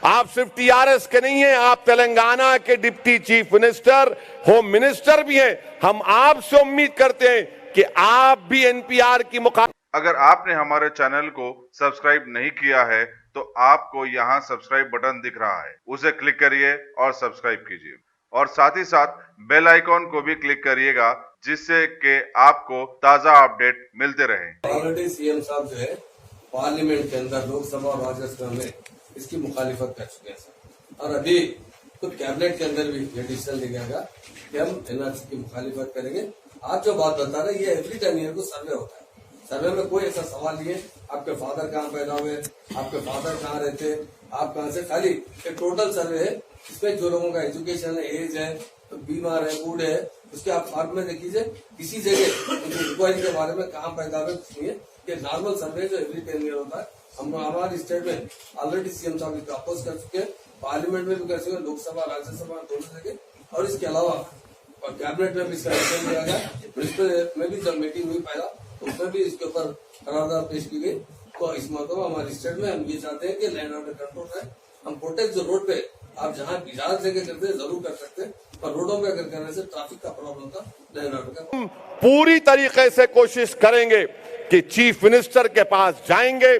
आप सिर्फ टीआरएस के नहीं हैं, आप तेलंगाना के deputy chief minister, home minister भी हैं। हम आपसे उम्मीद करते हैं कि आप भी एनपीआर की अगर आपने हमारे चैनल को सब्सक्राइब नहीं किया है तो आपको यहाँ सब्सक्राइब बटन दिख रहा है, उसे क्लिक करिए और सब्सक्राइब कीजिए और साथ ही साथ बेल आइकॉन को भी क्लिक करिएगा जिससे कि आपको ताजा अपडेट मिलते रहे। ऑलरेडी सीएम साहब जो है पार्लियामेंट के अंदर लोकसभा और राज्यसभा में इसकी मुखालिफत कर चुके हैं सर, और अभी खुद कैबिनेट के अंदर भी ये डिसीजन लिया गया कि हम एनआरसी की मुखालिफत करेंगे। आप जो बात बता रहे ये एवरी 10 ईयर को सर्वे होता है, सर्वे में कोई ऐसा सवाल नहीं है आपके फादर कहाँ पैदा हुए, आपके फादर कहाँ रहते, आप कहाँ से, खाली एक टोटल सर्वे है इसमें जो लोगों का एजुकेशन है, एज है, बीमार है, बूढ़े है, उसके आप फॉर्म में देखिए किसी जगह इंक्वायरी के बारे में कहाँ पैदा हुए कुछ नहीं है। ये नॉर्मल सर्वे जो एवरी 10 ईयर होता है। हम हमारे स्टेट में ऑलरेडी सीएम साहब इसको अपोज कर चुके हैं, पार्लियामेंट में भी कर चुके हैं, लोकसभा राज्यसभा दोनों जगह, और इसके अलावा कैबिनेट में भी इसका एक्शन लिया गया। में भी जब मीटिंग हुई पहला तो उसमें भी इसके ऊपर करारदाद पेश की गई। तो इस मतलब हमारे स्टेट में हम ये चाहते हैं कि लैंड ऑर्डर कंट्रोल है। हम प्रोटेक्ट जो रोड पे आप जहाँ इजाजत लेके करते हैं जरूर कर सकते हैं, पर रोडों पे अगर करने से ट्रैफिक का प्रॉब्लम था, लैंड ऑर्डर का पूरी तरीके से कोशिश करेंगे कि चीफ मिनिस्टर के पास जाएंगे,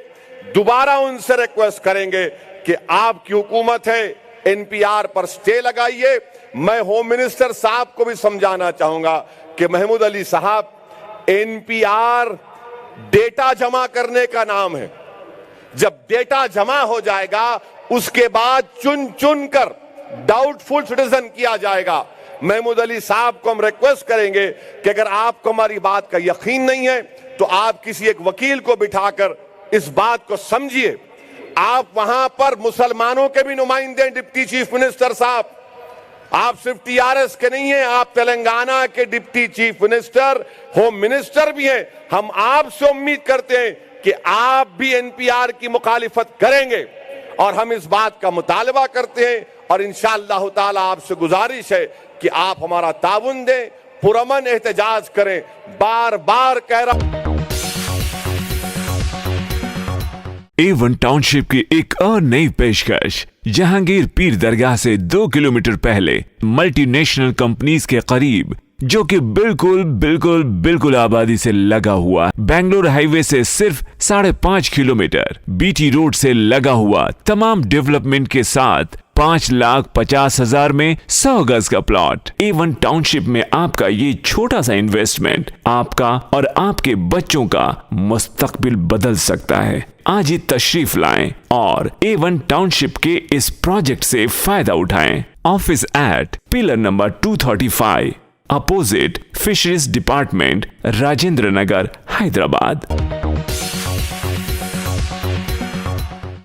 दोबारा उनसे रिक्वेस्ट करेंगे कि आपकी हुकूमत है, एनपीआर पर स्टे लगाइए। मैं होम मिनिस्टर साहब को भी समझाना चाहूंगा कि महमूद अली साहब, एनपीआर डेटा जमा करने का नाम है। जब डेटा जमा हो जाएगा उसके बाद चुन चुन कर डाउटफुल सिटीजन किया जाएगा। महमूद अली साहब को हम रिक्वेस्ट करेंगे कि अगर आपको हमारी बात का यकीन नहीं है तो आप किसी एक वकील को बिठाकर इस बात को समझिए। आप वहां पर मुसलमानों के भी नुमाइंदे डिप्टी चीफ मिनिस्टर साहब, आप सिर्फ टीआरएस के नहीं हैं, आप तेलंगाना के deputy chief minister, home minister भी हैं। हम आपसे उम्मीद करते हैं कि आप भी एनपीआर की मुखालिफत करेंगे और हम इस बात का मुतालबा करते हैं और इंशाअल्लाह ताला आपसे गुजारिश है कि आप हमारा ताउन दें, पुरअमन एहतजाज करें। बार बार कह रहा A1 टाउनशिप की एक और नई पेशकश। जहांगीर पीर दरगाह से 2 किलोमीटर पहले मल्टीनेशनल कंपनीज के करीब, जो कि बिल्कुल आबादी से लगा हुआ, बेंगलोर हाईवे से सिर्फ 5.5 किलोमीटर, बीटी रोड से लगा हुआ, तमाम डेवलपमेंट के साथ 5,50,000 में 100 गज का प्लॉट। A1 टाउनशिप में आपका ये छोटा सा इन्वेस्टमेंट आपका और आपके बच्चों का मुस्तकबिल बदल सकता है। आज ही तशरीफ लाएं और A1 टाउनशिप के इस प्रोजेक्ट से फायदा उठाएं। Office at pillar number 235 opposite fisheries department, Rajendra Nagar, Hyderabad.